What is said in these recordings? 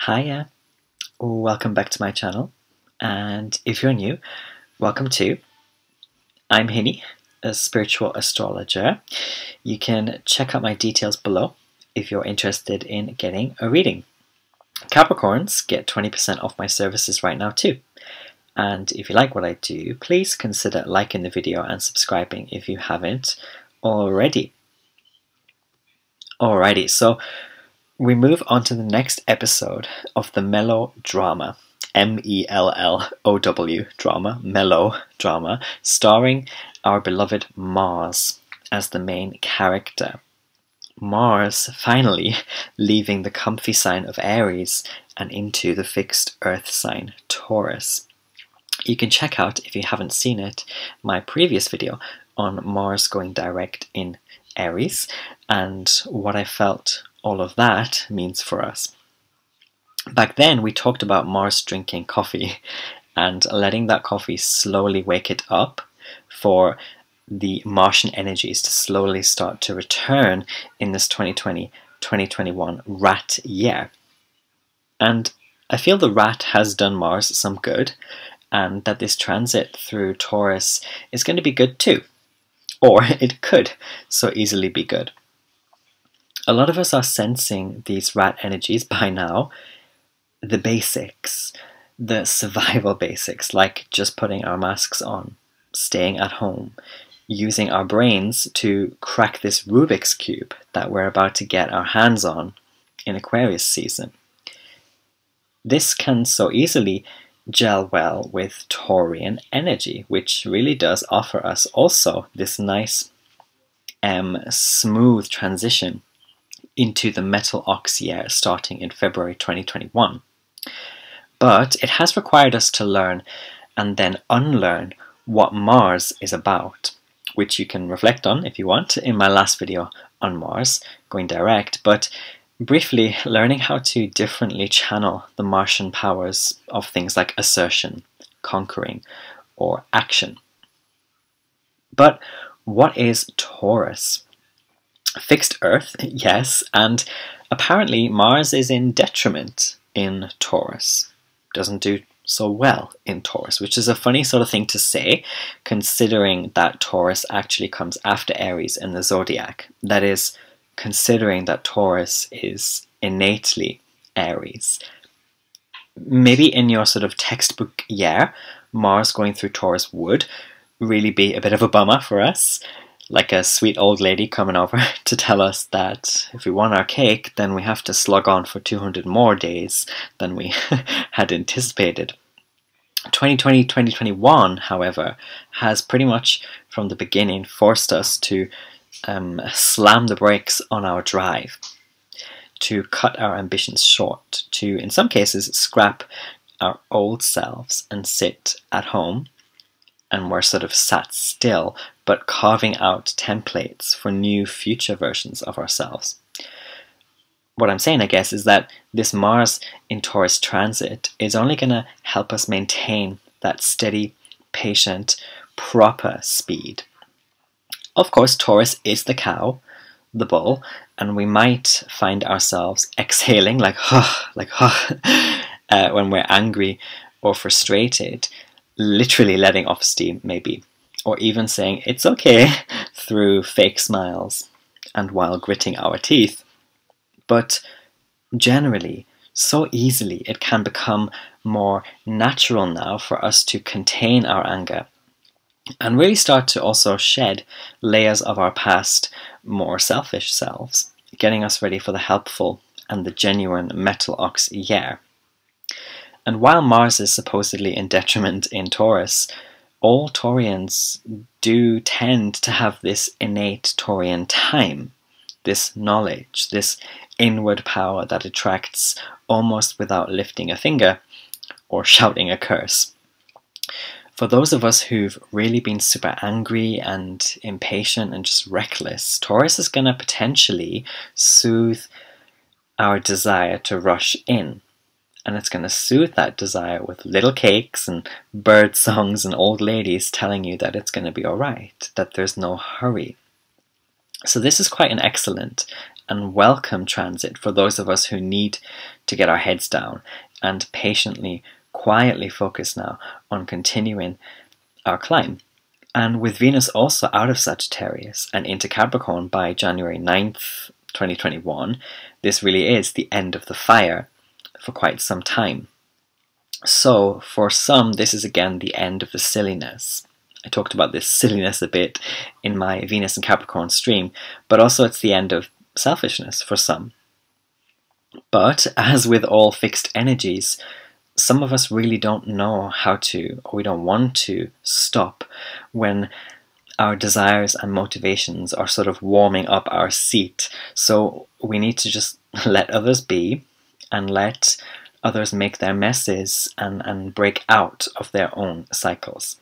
Hiya, welcome back to my channel, and if you're new, welcome too. I'm Hinny, a spiritual astrologer. You can check out my details below if you're interested in getting a reading. Capricorns get 20% off my services right now too. And if you like what I do, please consider liking the video and subscribing if you haven't already. Alrighty, so we move on to the next episode of the melodrama, M-E-L-L-O-W drama, melodrama, starring our beloved Mars as the main character. Mars finally leaving the comfy sign of Aries and into the fixed earth sign Taurus. You can check out, if you haven't seen it, my previous video on Mars going direct in Aries and what I felt all of that means for us. Back then we talked about Mars drinking coffee and letting that coffee slowly wake it up for the Martian energies to slowly start to return in this 2020-2021 rat year. And I feel the rat has done Mars some good, and that this transit through Taurus is going to be good too. Or it could so easily be good. A lot of us are sensing these rat energies by now. The basics, the survival basics, like just putting our masks on, staying at home, using our brains to crack this Rubik's Cube that we're about to get our hands on in Aquarius season. This can so easily gel well with Taurian energy, which really does offer us also this nice smooth transition into the metal ox year starting in February 2021. But it has required us to learn and then unlearn what Mars is about, which you can reflect on if you want in my last video on Mars going direct, but briefly learning how to differently channel the Martian powers of things like assertion, conquering, or action. But what is Taurus? Fixed Earth, yes, and apparently Mars is in detriment in Taurus. Doesn't do so well in Taurus, which is a funny sort of thing to say, considering that Taurus actually comes after Aries in the zodiac. That is, considering that Taurus is innately Aries. Maybe in your sort of textbook year, Mars going through Taurus would really be a bit of a bummer for us, like a sweet old lady coming over to tell us that if we want our cake, then we have to slog on for 200 more days than we had anticipated. 2020-2021, however, has pretty much from the beginning forced us to slam the brakes on our drive, to cut our ambitions short, to, in some cases, scrap our old selves and sit at home, and we're sort of sat still, but carving out templates for new future versions of ourselves. What I'm saying, I guess, is that this Mars in Taurus transit is only going to help us maintain that steady, patient, proper speed. Of course, Taurus is the cow, the bull, and we might find ourselves exhaling like when we're angry or frustrated, literally letting off steam maybe, or even saying it's okay through fake smiles and while gritting our teeth. But generally, so easily it can become more natural now for us to contain our anger and really start to also shed layers of our past, more selfish selves, getting us ready for the helpful and the genuine metal ox year. And while Mars is supposedly in detriment in Taurus, all Taurians do tend to have this innate Taurian time, this knowledge, this inward power that attracts almost without lifting a finger or shouting a curse. For those of us who've really been super angry and impatient and just reckless, Taurus is going to potentially soothe our desire to rush in. And it's going to soothe that desire with little cakes and bird songs and old ladies telling you that it's going to be alright, that there's no hurry. So this is quite an excellent and welcome transit for those of us who need to get our heads down and patiently, quietly focus now on continuing our climb. And with Venus also out of Sagittarius and into Capricorn by January 9th, 2021, this really is the end of the fire for quite some time. So for some, this is again the end of the silliness. I talked about this silliness a bit in my Venus and Capricorn stream, but also it's the end of selfishness for some. But as with all fixed energies, some of us really don't know how to, or we don't want to, stop when our desires and motivations are sort of warming up our seat. So we need to just let others be and let others make their messes and break out of their own cycles.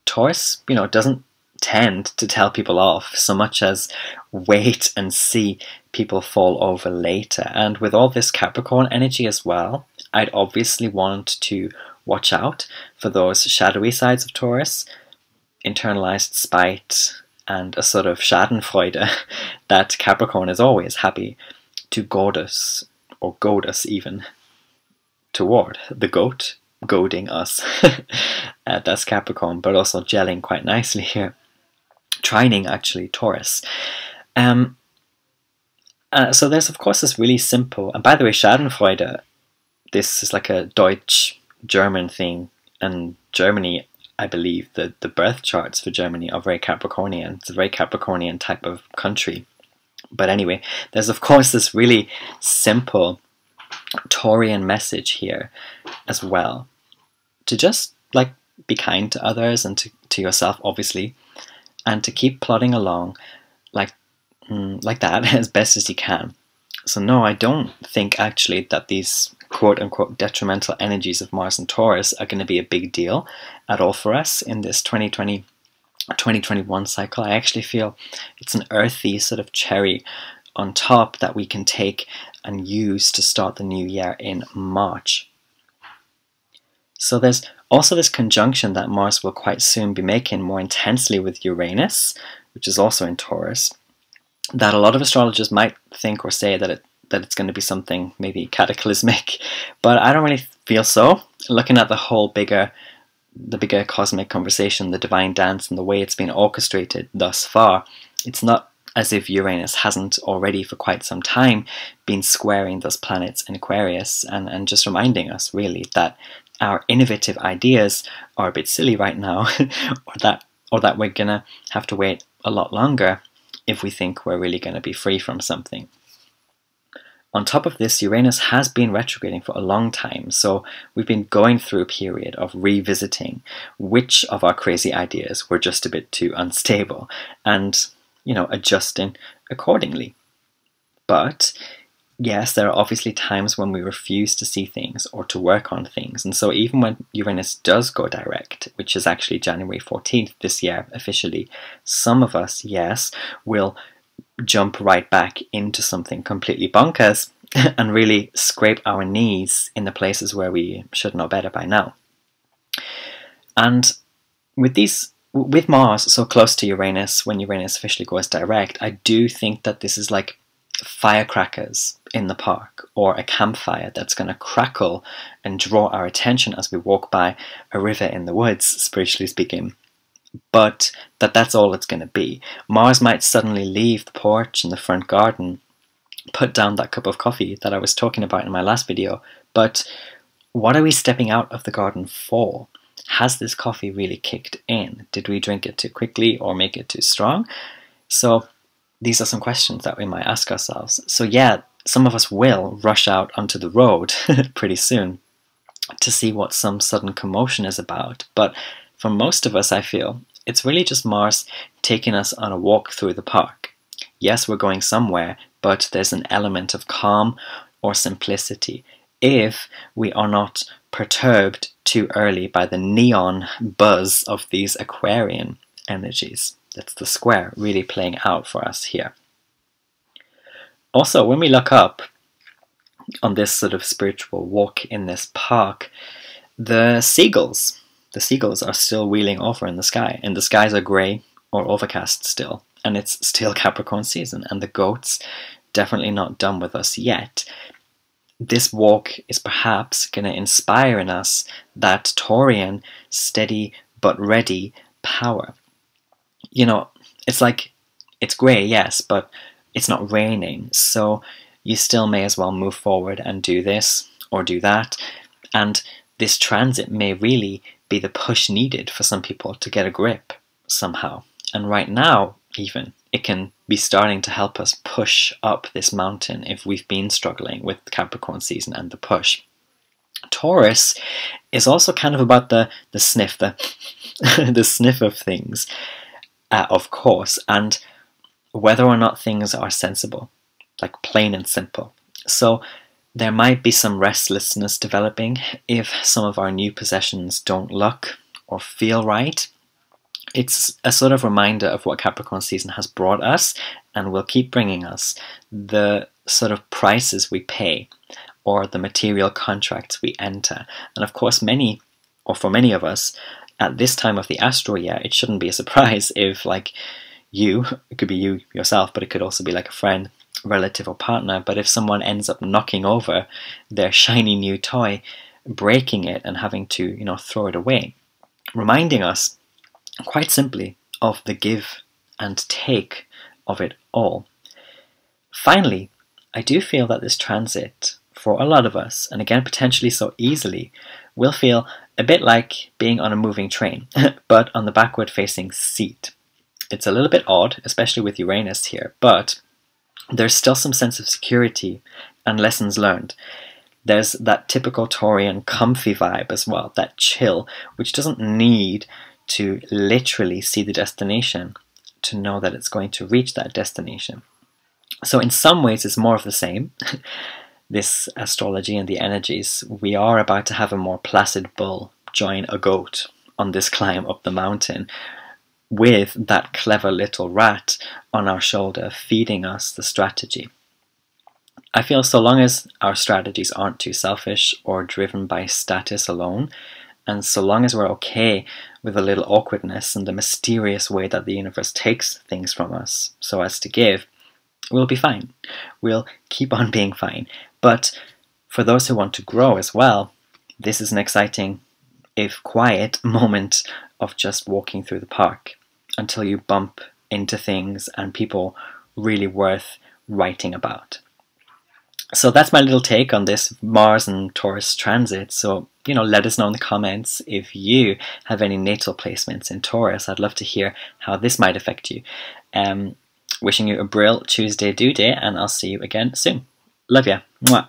Taurus, doesn't tend to tell people off so much as wait and see people fall over later. And with all this Capricorn energy as well, I'd obviously want to watch out for those shadowy sides of Taurus, internalized spite and a sort of schadenfreude that Capricorn is always happy to goad us, or goad us even, toward. The goat goading us. That's Capricorn, but also gelling quite nicely here. Trining actually Taurus. So there's of course this really simple, and by the way, Schadenfreude, this is like a Deutsch-German thing, and Germany, I believe that the birth charts for Germany are very Capricornian. It's a very Capricornian type of country. But anyway, there's of course this really simple Taurian message here as well. To just be kind to others and to yourself, obviously, and to keep plodding along like that as best as you can. So no, I don't think actually that these quote-unquote detrimental energies of Mars and Taurus are going to be a big deal at all for us in this 2020-2021 cycle. I actually feel it's an earthy sort of cherry on top that we can take and use to start the new year in March. So there's also this conjunction that Mars will quite soon be making more intensely with Uranus, which is also in Taurus, that a lot of astrologers might think or say that it's going to be something maybe cataclysmic, but I don't really feel so. Looking at the bigger cosmic conversation, the divine dance, and the way it's been orchestrated thus far, it's not as if Uranus hasn't already for quite some time been squaring those planets in Aquarius and just reminding us really that our innovative ideas are a bit silly right now, or that we're gonna have to wait a lot longer if we think we're really gonna be free from something. On top of this, Uranus has been retrograding for a long time, so we've been going through a period of revisiting which of our crazy ideas were just a bit too unstable and, adjusting accordingly. But yes, there are obviously times when we refuse to see things or to work on things, and so even when Uranus does go direct, which is actually January 14th this year officially, some of us, yes, will jump right back into something completely bonkers and really scrape our knees in the places where we should know better by now. And with Mars so close to Uranus, when Uranus officially goes direct, I do think that this is like firecrackers in the park, or a campfire that's going to crackle and draw our attention as we walk by a river in the woods, spiritually speaking. But that's all it's going to be. Mars might suddenly leave the porch and the front garden, put down that cup of coffee that I was talking about in my last video, but what are we stepping out of the garden for? Has this coffee really kicked in? Did we drink it too quickly or make it too strong? So these are some questions that we might ask ourselves. So yeah, some of us will rush out onto the road pretty soon to see what some sudden commotion is about, but for most of us, I feel, it's really just Mars taking us on a walk through the park. Yes, we're going somewhere, but there's an element of calm or simplicity if we are not perturbed too early by the neon buzz of these Aquarian energies. That's the square really playing out for us here. Also, when we look up on this sort of spiritual walk in this park, the seagulls are still wheeling over in the sky, and the skies are grey or overcast still. and it's still Capricorn season, and the goat's definitely not done with us yet. This walk is perhaps going to inspire in us that Taurian steady but ready power. You know, it's like, it's grey, yes, but it's not raining, so you still may as well move forward and do this or do that. And this transit may really be the push needed for some people to get a grip somehow. And right now, even, it can be starting to help us push up this mountain if we've been struggling with Capricorn season and the push. Taurus is also kind of about the sniff, the sniff of things, of course, and whether or not things are sensible, like plain and simple. So there might be some restlessness developing if some of our new possessions don't look or feel right. It's a sort of reminder of what Capricorn season has brought us and will keep bringing us, the sort of prices we pay or the material contracts we enter. And of course, for many of us, at this time of the astral year, it shouldn't be a surprise if, like, it could be you yourself, but it could also be like a friend, relative or partner, but if someone ends up knocking over their shiny new toy, breaking it and having to, throw it away, reminding us quite simply of the give and take of it all. Finally, I do feel that this transit, for a lot of us, and again potentially so easily, will feel a bit like being on a moving train, but on the backward facing seat. It's a little bit odd, especially with Uranus here, but there's still some sense of security and lessons learned. There's that typical Taurian comfy vibe as well, that chill, which doesn't need to literally see the destination to know that it's going to reach that destination. So in some ways it's more of the same, this astrology and the energies. We are about to have a more placid bull join a goat on this climb up the mountain, with that clever little rat on our shoulder feeding us the strategy. I feel so long as our strategies aren't too selfish or driven by status alone, and so long as we're okay with a little awkwardness and the mysterious way that the universe takes things from us so as to give, we'll be fine. We'll keep on being fine. But for those who want to grow as well, this is an exciting, if quiet, moment of just walking through the park until you bump into things and people really worth writing about. So that's my little take on this Mars and Taurus transit. So, let us know in the comments if you have any natal placements in Taurus. I'd love to hear how this might affect you. Wishing you a brill Tuesday do day, and I'll see you again soon. Love ya. Mwah.